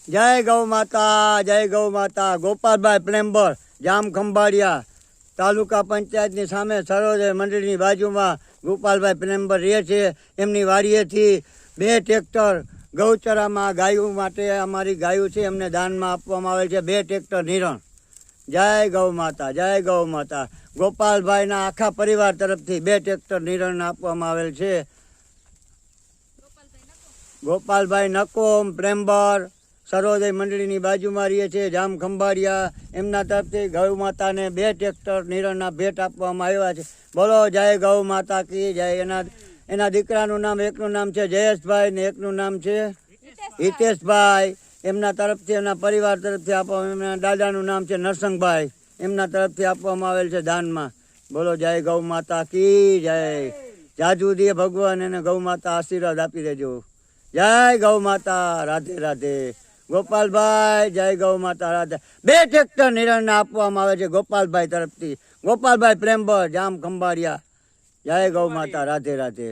જય ગૌ માતા, જય ગૌ માતા. ગોપાલભાઈ પ્લેમ્બર, જામ ખંભાળિયા તાલુકા પંચાયતની સામે સરોદય મંડળીની બાજુમાં ગોપાલભાઈ પ્લેમ્બર રહે છે. એમની વાડીએથી 2 ટ્રેક્ટર ગૌચરામાં ગાયો માટે અમારી ગાયો છે એમને દાનમાં આપવામાં આવેલ છે. 2 ટ્રેક્ટર નિરણ. જય ગૌ માતા, જય ગૌ માતા. ગોપાલભાઈના આખા પરિવાર તરફથી 2 ટ્રેક્ટર નિરણ આપવામાં આવેલ છે. ગોપાલભાઈ નકોમ પ્લેમ્બર સરોદય મંડળીની બાજુમાં રહીએ છે, જામ ખંભાળિયા. એમના તરફથી ગૌ માતાને 2 ટ્રેક્ટર નિરણના ભેટ આપવામાં આવ્યા છે. બોલો જય ગૌ માતા કી જય. એના દીકરાનું નામ, એકનું નામ છે જયેશભાઈ ને એકનું નામ છે હિતેશભાઈ. એમના તરફથી, એમના પરિવાર તરફથી આપવામાં, એમના દાદાનું નામ છે નરસંગભાઈ. એમના તરફથી આપવામાં આવેલ છે દાનમાં. બોલો જય ગૌ માતા કી જય. જાજુ દે ભગવાન એને ગૌ માતા આશીર્વાદ આપી દેજો. જય ગૌ માતા, રાધે રાધે. ગોપાલભાઈ જય ગૌ માતા, રાધે. 2 ટ્રેક્ટર નિરણ આપવામાં આવે છે ગોપાલભાઈ તરફથી. ગોપાલભાઈ પ્લેમ્બર, જામ ખંભાળિયા. જય ગૌ માતા, રાધે રાધે.